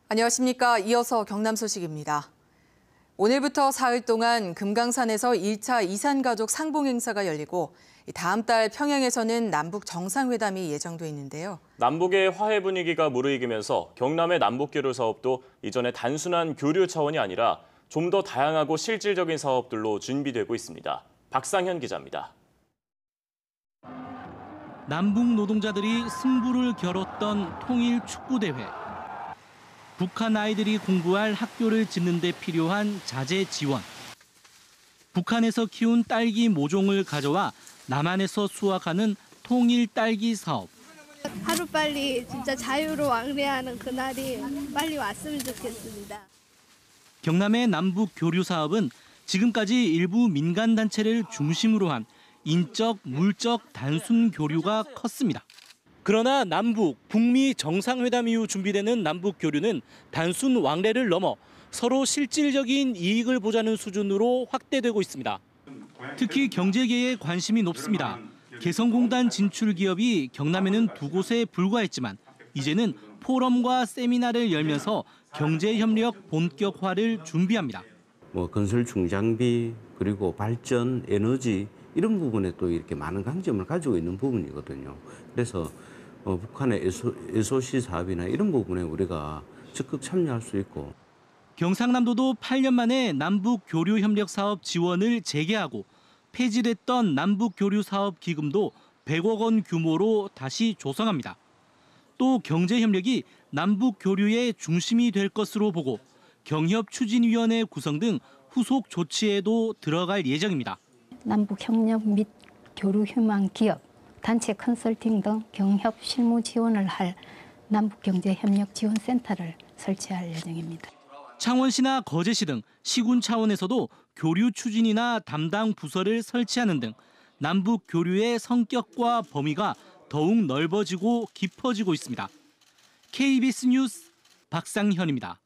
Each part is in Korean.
안녕하십니까. 이어서 경남 소식입니다. 오늘부터 사흘 동안 금강산에서 1차 이산가족 상봉 행사가 열리고 다음 달 평양에서는 남북 정상회담이 예정돼 있는데요. 남북의 화해 분위기가 무르익으면서 경남의 남북교류 사업도 이전의 단순한 교류 차원이 아니라 좀 더 다양하고 실질적인 사업들로 준비되고 있습니다. 박상현 기자입니다. 남북 노동자들이 승부를 겨뤘던 통일 축구대회. 북한 아이들이 공부할 학교를 짓는 데 필요한 자재 지원. 북한에서 키운 딸기 모종을 가져와 남한에서 수확하는 통일 딸기 사업. 하루빨리 진짜 자유로 왕래하는 그날이 빨리 왔으면 좋겠습니다. 경남의 남북 교류 사업은 지금까지 일부 민간 단체를 중심으로 한 인적, 물적 단순 교류가 컸습니다. 그러나 남북, 북미 정상회담 이후 준비되는 남북 교류는 단순 왕래를 넘어 서로 실질적인 이익을 보자는 수준으로 확대되고 있습니다. 특히 경제계에 관심이 높습니다. 개성공단 진출 기업이 경남에는 2곳에 불과했지만 이제는 포럼과 세미나를 열면서 경제협력 본격화를 준비합니다. 건설 중장비 그리고 발전, 에너지 이런 부분에 또 이렇게 많은 강점을 가지고 있는 부분이거든요. 그래서 북한의 SOC 사업이나 이런 부분에 우리가 적극 참여할 수 있고. 경상남도도 8년 만에 남북 교류 협력 사업 지원을 재개하고 폐지됐던 남북 교류 사업 기금도 100억 원 규모로 다시 조성합니다. 또 경제 협력이 남북 교류의 중심이 될 것으로 보고 경협추진위원회 구성 등 후속 조치에도 들어갈 예정입니다. 남북 협력 및 교류 희망 기업, 단체 컨설팅 등 경협 실무 지원을 할 남북경제협력지원센터를 설치할 예정입니다. 창원시나 거제시 등 시군 차원에서도 교류 추진이나 담당 부서를 설치하는 등 남북 교류의 성격과 범위가 더욱 넓어지고 깊어지고 있습니다. KBS 뉴스 박상현입니다.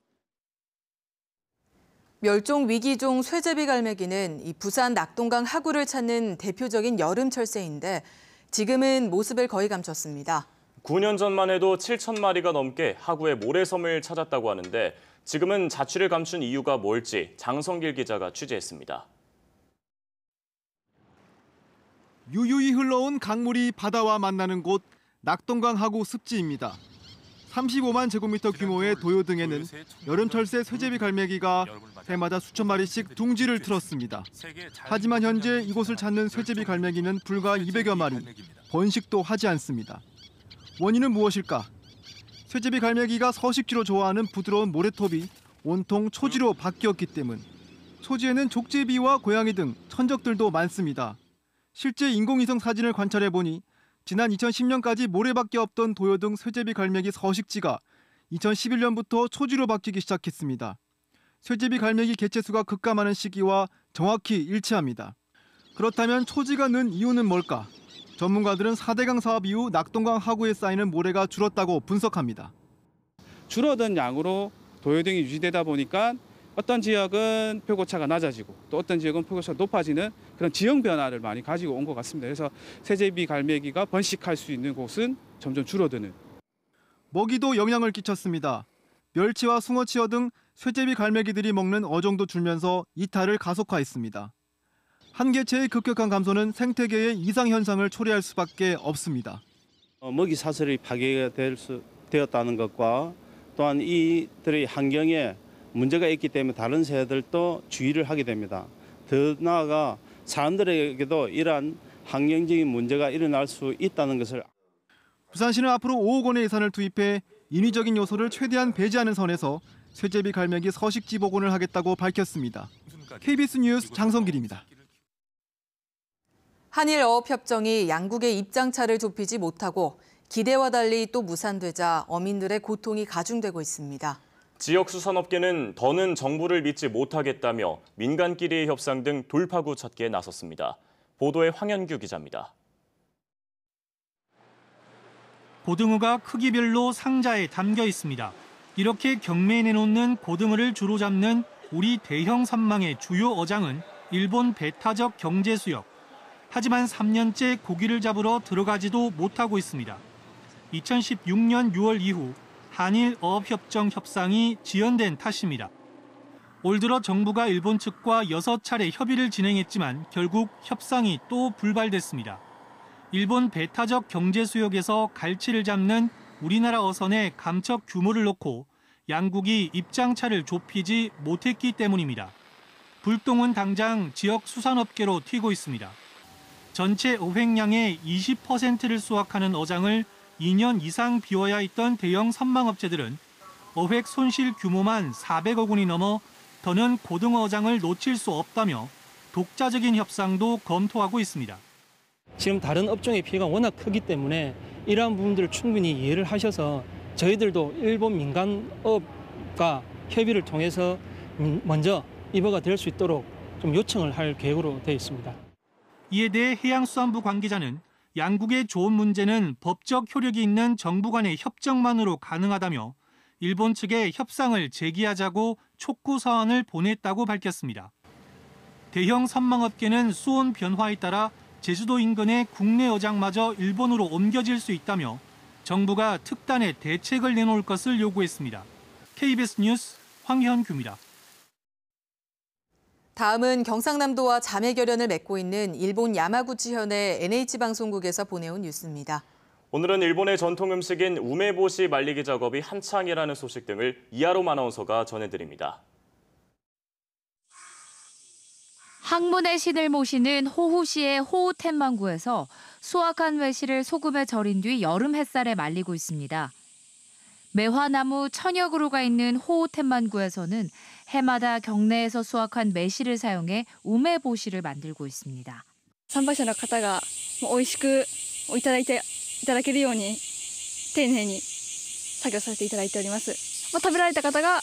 멸종 위기종 쇠제비 갈매기는 이 부산 낙동강 하구를 찾는 대표적인 여름 철새인데 지금은 모습을 거의 감췄습니다. 9년 전만 해도 7,000마리가 넘게 하구의 모래섬을 찾았다고 하는데 지금은 자취를 감춘 이유가 뭘지 장성길 기자가 취재했습니다. 유유히 흘러온 강물이 바다와 만나는 곳 낙동강 하구 습지입니다. 35만 제곱미터 규모의 도요등에는 여름철새 쇠제비 갈매기가 해마다 수천 마리씩 둥지를 틀었습니다. 하지만 현재 이곳을 찾는 쇠제비 갈매기는 불과 200여 마리, 번식도 하지 않습니다. 원인은 무엇일까? 쇠제비 갈매기가 서식지로 좋아하는 부드러운 모래톱이 온통 초지로 바뀌었기 때문. 초지에는 족제비와 고양이 등 천적들도 많습니다. 실제 인공위성 사진을 관찰해보니 지난 2010년까지 모래밖에 없던 도요등 쇠제비 갈매기 서식지가 2011년부터 초지로 바뀌기 시작했습니다. 쇠제비 갈매기 개체수가 급감하는 시기와 정확히 일치합니다. 그렇다면 초지가 는 이유는 뭘까? 전문가들은 4대강 사업 이후 낙동강 하구에 쌓이는 모래가 줄었다고 분석합니다. 줄어든 양으로 도요등이 유지되다 보니까 어떤 지역은 표고차가 낮아지고 또 어떤 지역은 표고차가 높아지는 그런 지형 변화를 많이 가지고 온 것 같습니다. 그래서 쇠제비 갈매기가 번식할 수 있는 곳은 점점 줄어드는. 먹이도 영향을 끼쳤습니다. 멸치와 숭어치어 등 쇠제비 갈매기들이 먹는 어종도 줄면서 이탈을 가속화했습니다. 한 개체의 급격한 감소는 생태계의 이상 현상을 초래할 수밖에 없습니다. 먹이 사슬이 되었다는 것과 또한 이들의 환경에 문제가 있기 때문에 다른 새들도 주의를 하게 됩니다. 더 나아가 사람들에게도 이러한 환경적인 문제가 일어날 수 있다는 것을. 부산시는 앞으로 5억 원의 예산을 투입해 인위적인 요소를 최대한 배제하는 선에서 쇠제비 갈매기 서식지 복원을 하겠다고 밝혔습니다. KBS 뉴스 장성길입니다. 한일 어업협정이 양국의 입장차를 좁히지 못하고 기대와 달리 또 무산되자 어민들의 고통이 가중되고 있습니다. 지역 수산업계는 더는 정부를 믿지 못하겠다며 민간끼리의 협상 등 돌파구 찾기에 나섰습니다. 보도에 황현규 기자입니다. 고등어가 크기별로 상자에 담겨 있습니다. 이렇게 경매에 내놓는 고등어를 주로 잡는 우리 대형 선망의 주요 어장은 일본 배타적 경제 수역. 하지만 3년째 고기를 잡으러 들어가지도 못하고 있습니다. 2016년 6월 이후 한일 어업협정 협상이 지연된 탓입니다. 올 들어 정부가 일본 측과 6차례 협의를 진행했지만 결국 협상이 또 불발됐습니다. 일본 배타적 경제 수역에서 갈치를 잡는 우리나라 어선의 감척 규모를 놓고 양국이 입장차를 좁히지 못했기 때문입니다. 불똥은 당장 지역 수산업계로 튀고 있습니다. 전체 어획량의 20%를 수확하는 어장을 2년 이상 비워야 했던 대형 선망업체들은 어획 손실 규모만 400억 원이 넘어 더는 고등어 어장을 놓칠 수 없다며 독자적인 협상도 검토하고 있습니다. 지금 다른 업종의 피해가 워낙 크기 때문에 이러한 부분들을 충분히 이해를 하셔서 저희들도 일본 민간업과 협의를 통해서 먼저 입어가 될 수 있도록 좀 요청을 할 계획으로 되어 있습니다. 이에 대해 해양수산부 관계자는 양국의 좋은 문제는 법적 효력이 있는 정부 간의 협정만으로 가능하다며 일본 측에 협상을 재개하자고 촉구 서한을 보냈다고 밝혔습니다. 대형 선망업계는 수온 변화에 따라 제주도 인근의 국내 어장마저 일본으로 옮겨질 수 있다며 정부가 특단의 대책을 내놓을 것을 요구했습니다. KBS 뉴스 황현규입니다. 다음은 경상남도와 자매결연을 맺고 있는 일본 야마구치현의 NH방송국에서 보내온 뉴스입니다. 오늘은 일본의 전통 음식인 우메보시 말리기 작업이 한창이라는 소식 등을 이하롬 아나운서가 전해드립니다. 학문의 신을 모시는 호후시의 호우텐만구에서 수확한 외실을 소금에 절인 뒤 여름 햇살에 말리고 있습니다. 매화나무 천여 그루가 있는 호우텐만구에서는 해마다 경내에서 수확한 매실을 사용해 우메보시를 만들고 있습니다. 参拝者の方が美味しくいただけるように丁寧に作業させていただいております。食べられた方が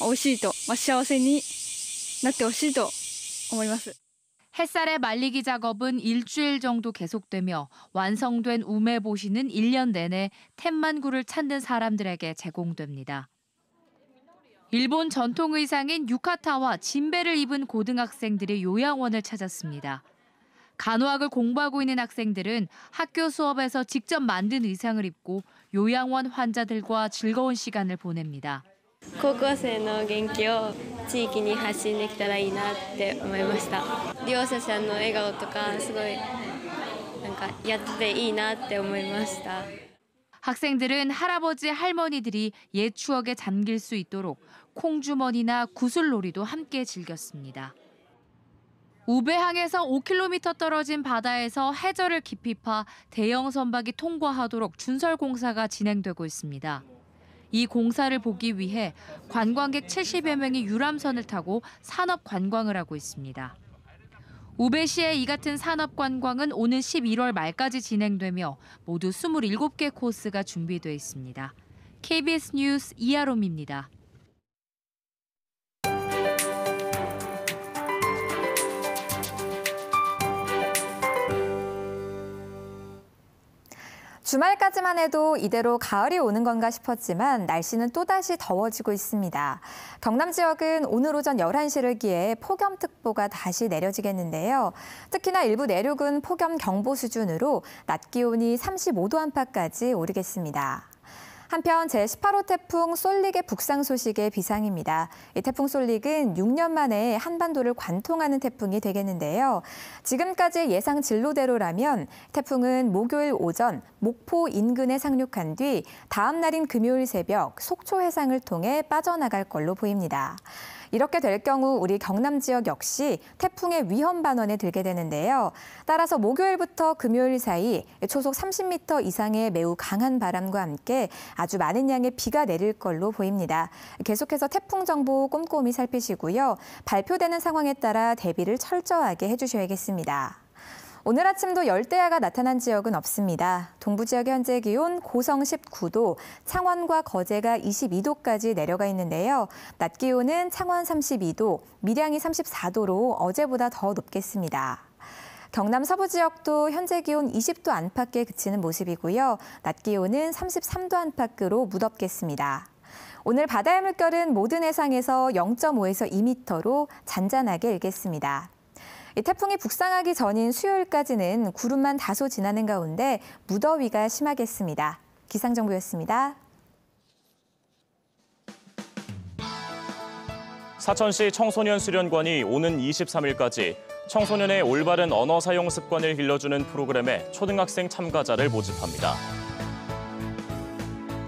美味しいと、幸せになってほしいと思います。 햇살에 말리기 작업은 일주일 정도 계속되며 완성된 우메보시는 1년 내내 텐만구를 찾는 사람들에게 제공됩니다. 일본 전통 의상인 유카타와 진베를 입은 고등학생들이 요양원을 찾았습니다. 간호학을 공부하고 있는 학생들은 학교 수업에서 직접 만든 의상을 입고 요양원 환자들과 즐거운 시간을 보냅니다. 高校生の元気を地域に発信できたらいいなって思いました。利用者さんの笑顔とかすごいやってていいなって思いました。 학생들은 할아버지, 할머니들이 옛 추억에 잠길 수 있도록 콩주머니나 구슬놀이도 함께 즐겼습니다. 우베항에서 5km 떨어진 바다에서 해저를 깊이 파 대형 선박이 통과하도록 준설 공사가 진행되고 있습니다. 이 공사를 보기 위해 관광객 70여 명이 유람선을 타고 산업 관광을 하고 있습니다. 우베시의 이 같은 산업 관광은 오는 11월 말까지 진행되며 모두 27개 코스가 준비돼 있습니다. KBS 뉴스 이하롬입니다. 주말까지만 해도 이대로 가을이 오는 건가 싶었지만 날씨는 또다시 더워지고 있습니다. 경남 지역은 오늘 오전 11시를 기해 폭염특보가 다시 내려지겠는데요. 특히나 일부 내륙은 폭염경보 수준으로 낮 기온이 35도 안팎까지 오르겠습니다. 한편 제18호 태풍 쏠릭의 북상 소식에 비상입니다. 이 태풍 쏠릭은 6년 만에 한반도를 관통하는 태풍이 되겠는데요. 지금까지 예상 진로대로라면 태풍은 목요일 오전 목포 인근에 상륙한 뒤 다음 날인 금요일 새벽 속초 해상을 통해 빠져나갈 걸로 보입니다. 이렇게 될 경우 우리 경남 지역 역시 태풍의 위험 반원에 들게 되는데요. 따라서 목요일부터 금요일 사이 초속 30m 이상의 매우 강한 바람과 함께 아주 많은 양의 비가 내릴 걸로 보입니다. 계속해서 태풍 정보 꼼꼼히 살피시고요. 발표되는 상황에 따라 대비를 철저하게 해주셔야겠습니다. 오늘 아침도 열대야가 나타난 지역은 없습니다. 동부 지역 현재 기온 고성 19도, 창원과 거제가 22도까지 내려가 있는데요. 낮 기온은 창원 32도, 밀양이 34도로 어제보다 더 높겠습니다. 경남 서부 지역도 현재 기온 20도 안팎에 그치는 모습이고요. 낮 기온은 33도 안팎으로 무덥겠습니다. 오늘 바다의 물결은 모든 해상에서 0.5에서 2m로 잔잔하게 일겠습니다. 이 태풍이 북상하기 전인 수요일까지는 구름만 다소 지나는 가운데 무더위가 심하겠습니다. 기상정보였습니다. 사천시 청소년 수련관이 오는 23일까지 청소년의 올바른 언어 사용 습관을 길러주는 프로그램에 초등학생 참가자를 모집합니다.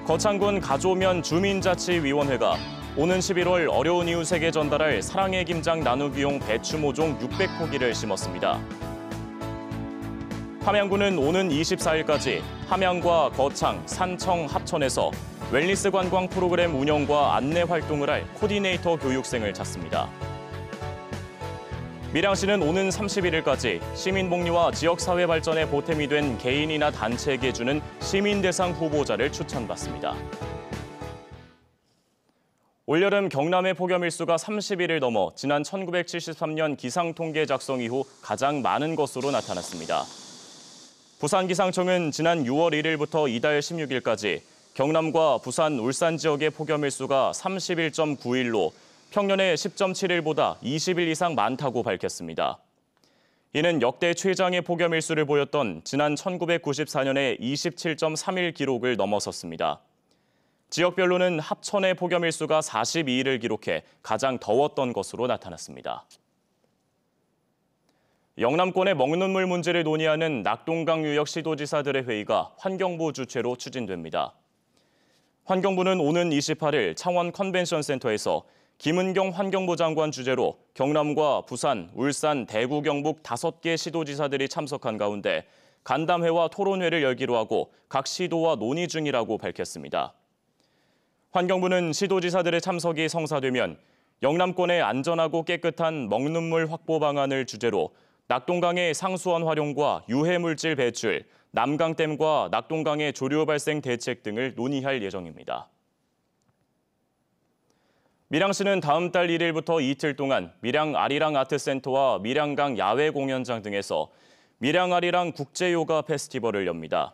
거창군 가조면 주민자치위원회가 오는 11월 어려운 이웃에게 전달할 사랑의 김장 나누기용 배추 모종 600포기를 심었습니다. 함양군은 오는 24일까지 함양과 거창, 산청, 합천에서 웰니스 관광 프로그램 운영과 안내 활동을 할 코디네이터 교육생을 찾습니다. 밀양시는 오는 31일까지 시민복리와 지역사회 발전에 보탬이 된 개인이나 단체에게 주는 시민대상 후보자를 추천받습니다. 올여름 경남의 폭염 일수가 30일을 넘어 지난 1973년 기상통계 작성 이후 가장 많은 것으로 나타났습니다. 부산기상청은 지난 6월 1일부터 이달 16일까지 경남과 부산, 울산 지역의 폭염 일수가 31.9일로 평년의 10.7일보다 20일 이상 많다고 밝혔습니다. 이는 역대 최장의 폭염 일수를 보였던 지난 1994년의 27.3일 기록을 넘어섰습니다. 지역별로는 합천의 폭염 일수가 42일을 기록해 가장 더웠던 것으로 나타났습니다. 영남권의 먹는 물 문제를 논의하는 낙동강 유역 시도지사들의 회의가 환경부 주최로 추진됩니다. 환경부는 오는 28일 창원 컨벤션센터에서 김은경 환경부 장관 주재로 경남과 부산, 울산, 대구, 경북 5개 시도지사들이 참석한 가운데 간담회와 토론회를 열기로 하고 각 시도와 논의 중이라고 밝혔습니다. 환경부는 시도지사들의 참석이 성사되면 영남권의 안전하고 깨끗한 먹는 물 확보 방안을 주제로 낙동강의 상수원 활용과 유해물질 배출, 남강댐과 낙동강의 조류 발생 대책 등을 논의할 예정입니다. 밀양시는 다음 달 1일부터 이틀 동안 밀양 아리랑 아트센터와 밀양강 야외 공연장 등에서 밀양 아리랑 국제요가 페스티벌을 엽니다.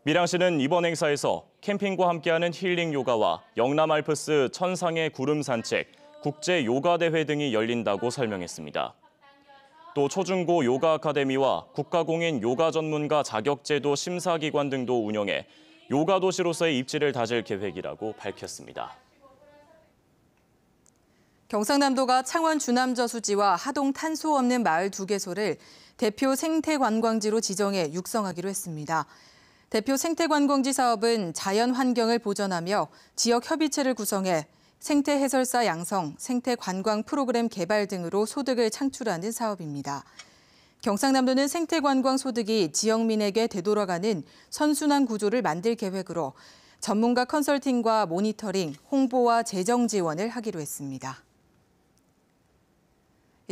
밀양시는 이번 행사에서 캠핑과 함께하는 힐링 요가와 영남 알프스 천상의 구름 산책, 국제 요가 대회 등이 열린다고 설명했습니다. 또 초중고 요가 아카데미와 국가공인 요가 전문가 자격제도 심사기관 등도 운영해 요가 도시로서의 입지를 다질 계획이라고 밝혔습니다. 경상남도가 창원 주남저수지와 하동 탄소 없는 마을 2개소를 대표 생태관광지로 지정해 육성하기로 했습니다. 대표 생태관광지 사업은 자연 환경을 보전하며 지역 협의체를 구성해 생태 해설사 양성, 생태 관광 프로그램 개발 등으로 소득을 창출하는 사업입니다. 경상남도는 생태 관광 소득이 지역민에게 되돌아가는 선순환 구조를 만들 계획으로 전문가 컨설팅과 모니터링, 홍보와 재정 지원을 하기로 했습니다.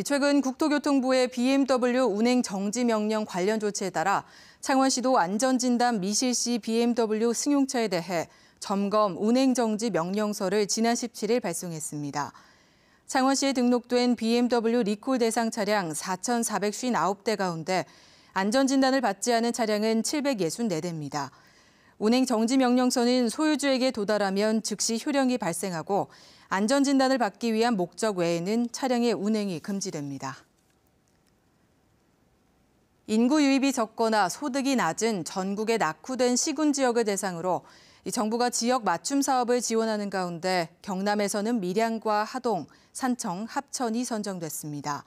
최근 국토교통부의 BMW 운행 정지 명령 관련 조치에 따라 창원시도 안전진단 미실시 BMW 승용차에 대해 점검 운행정지 명령서를 지난 17일 발송했습니다. 창원시에 등록된 BMW 리콜 대상 차량 4,459대 가운데 안전진단을 받지 않은 차량은 764대입니다. 운행정지 명령서는 소유주에게 도달하면 즉시 효력이 발생하고 안전진단을 받기 위한 목적 외에는 차량의 운행이 금지됩니다. 인구 유입이 적거나 소득이 낮은 전국의 낙후된 시군 지역을 대상으로 정부가 지역 맞춤 사업을 지원하는 가운데 경남에서는 밀양과 하동, 산청, 합천이 선정됐습니다.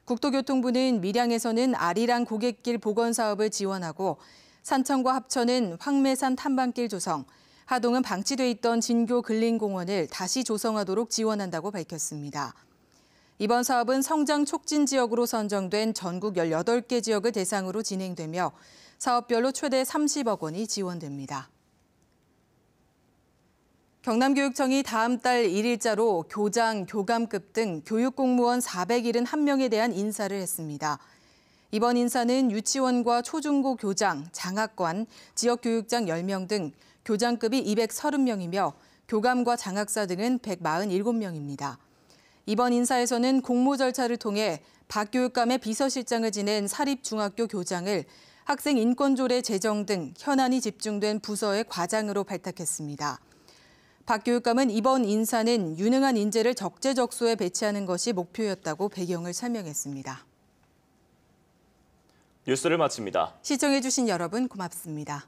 국토교통부는 밀양에서는 아리랑 고갯길 복원 사업을 지원하고 산청과 합천은 황매산 탐방길 조성, 하동은 방치돼 있던 진교 근린공원을 다시 조성하도록 지원한다고 밝혔습니다. 이번 사업은 성장 촉진 지역으로 선정된 전국 18개 지역을 대상으로 진행되며 사업별로 최대 30억 원이 지원됩니다. 경남교육청이 다음 달 1일자로 교장, 교감급 등 교육공무원 471명에 대한 인사를 했습니다. 이번 인사는 유치원과 초중고 교장, 장학관, 지역교육장 10명 등 교장급이 230명이며 교감과 장학사 등은 147명입니다. 이번 인사에서는 공모 절차를 통해 박 교육감의 비서실장을 지낸 사립중학교 교장을 학생 인권조례 제정 등 현안이 집중된 부서의 과장으로 발탁했습니다. 박 교육감은 이번 인사는 유능한 인재를 적재적소에 배치하는 것이 목표였다고 배경을 설명했습니다. 뉴스를 마칩니다. 시청해주신 여러분 고맙습니다.